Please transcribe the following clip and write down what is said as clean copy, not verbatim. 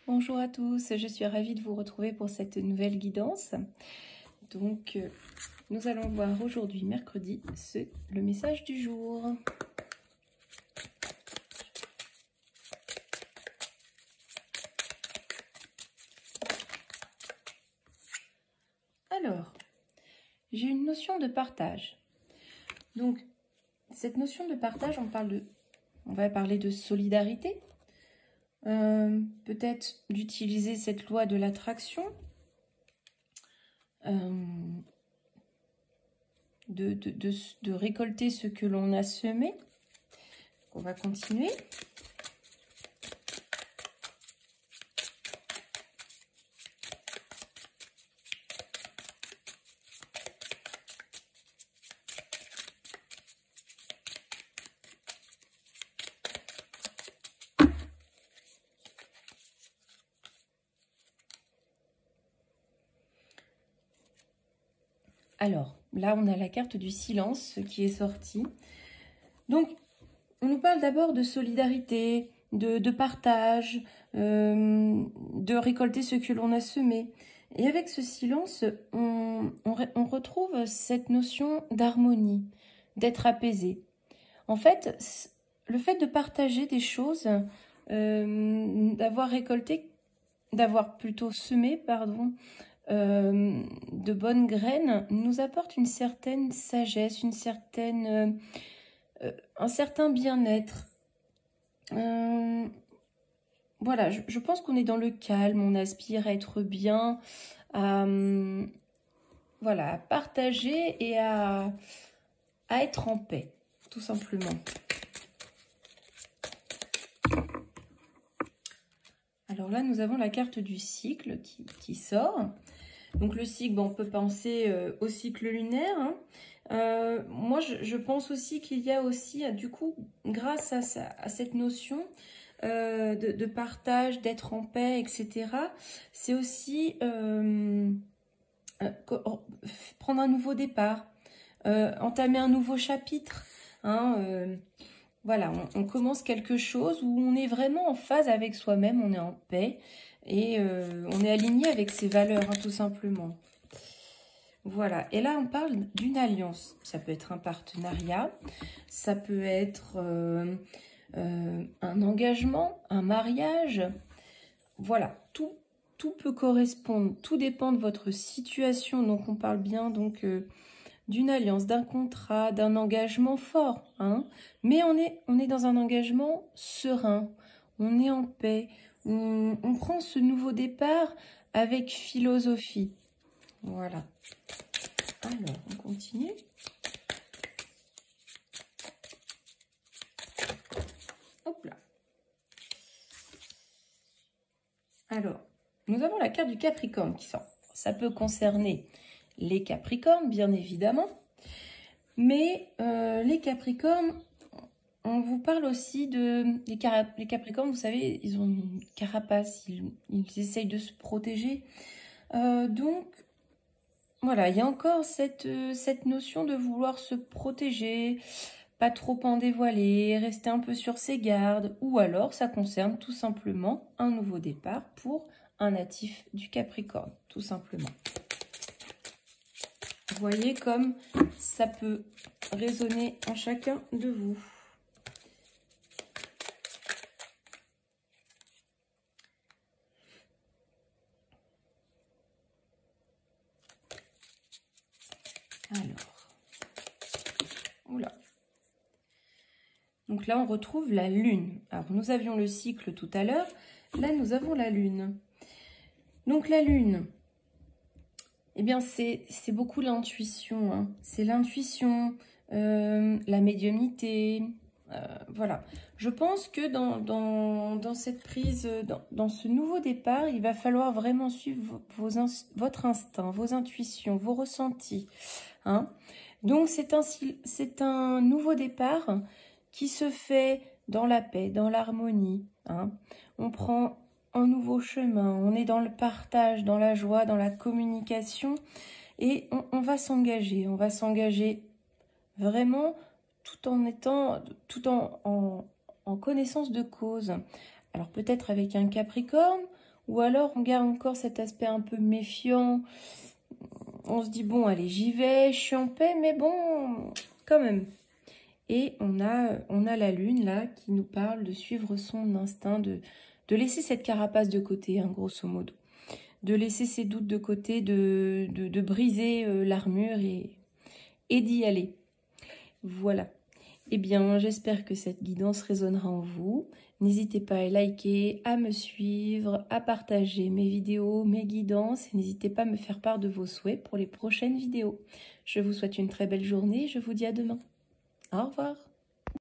Bonjour à tous, je suis ravie de vous retrouver pour cette nouvelle guidance. Donc, nous allons voir aujourd'hui, mercredi, le message du jour. Alors, j'ai une notion de partage. Donc, cette notion de partage, on va parler de solidarité. Peut-être d'utiliser cette loi de l'attraction, de récolter ce que l'on a semé. On va continuer. Alors, là, on a la carte du silence qui est sortie. Donc, on nous parle d'abord de solidarité, de partage, de récolter ce que l'on a semé. Et avec ce silence, on retrouve cette notion d'harmonie, d'être apaisé. En fait, le fait de partager des choses, d'avoir récolté, d'avoir plutôt semé, pardon, de bonnes graines, nous apporte une certaine sagesse, un certain bien-être. Voilà, je pense qu'on est dans le calme, on aspire à être bien, voilà, à partager et à être en paix, tout simplement. Alors là, nous avons la carte du cycle qui sort. Donc le cycle, on peut penser au cycle lunaire. Hein. Moi, je pense aussi qu'il y a aussi, du coup, grâce à cette notion de partage, d'être en paix, etc., c'est aussi prendre un nouveau départ, entamer un nouveau chapitre. Hein, voilà, on commence quelque chose où on est vraiment en phase avec soi-même, on est en paix et on est aligné avec ses valeurs, hein, tout simplement. Voilà, et là on parle d'une alliance. Ça peut être un partenariat, ça peut être un engagement, un mariage. Voilà, tout peut correspondre, tout dépend de votre situation. Donc on parle bien donc d'une alliance, d'un contrat, d'un engagement fort. Hein. Mais on est dans un engagement serein, on est en paix, on prend ce nouveau départ avec philosophie. Voilà. Alors, on continue. Hop là. Alors, nous avons la carte du Capricorne qui sort. Ça peut concerner les Capricornes, bien évidemment. Mais les Capricornes, on vous parle aussi de... Les Capricornes, vous savez, ils ont une carapace, ils essayent de se protéger. Donc, voilà, il y a encore cette notion de vouloir se protéger, pas trop en dévoiler, rester un peu sur ses gardes. Ou alors, ça concerne tout simplement un nouveau départ pour un natif du Capricorne, tout simplement. Vous voyez comme ça peut résonner en chacun de vous. Alors, oula. Donc là, on retrouve la lune. Alors, nous avions le cycle tout à l'heure. Là, nous avons la lune. Donc, la lune, eh bien, c'est beaucoup l'intuition. Hein. C'est l'intuition, la médiumnité. Voilà. Je pense que dans cette prise, dans ce nouveau départ, il va falloir vraiment suivre votre instinct, vos intuitions, vos ressentis. Hein. Donc, c'est un nouveau départ qui se fait dans la paix, dans l'harmonie. Hein. On prend un nouveau chemin, on est dans le partage, dans la joie, dans la communication et on va s'engager vraiment tout en connaissance de cause. Alors peut-être avec un Capricorne Ou alors, on garde encore cet aspect un peu méfiant. On se dit, bon, allez, j'y vais, je suis en paix, mais bon, quand même. Et on a la lune, là, qui nous parle de suivre son instinct, de laisser cette carapace de côté, hein, grosso modo. De laisser ses doutes de côté, de briser l'armure et d'y aller. Voilà. Eh bien, j'espère que cette guidance résonnera en vous. N'hésitez pas à liker, à me suivre, à partager mes vidéos, mes guidances. Et n'hésitez pas à me faire part de vos souhaits pour les prochaines vidéos. Je vous souhaite une très belle journée et je vous dis à demain. Au revoir.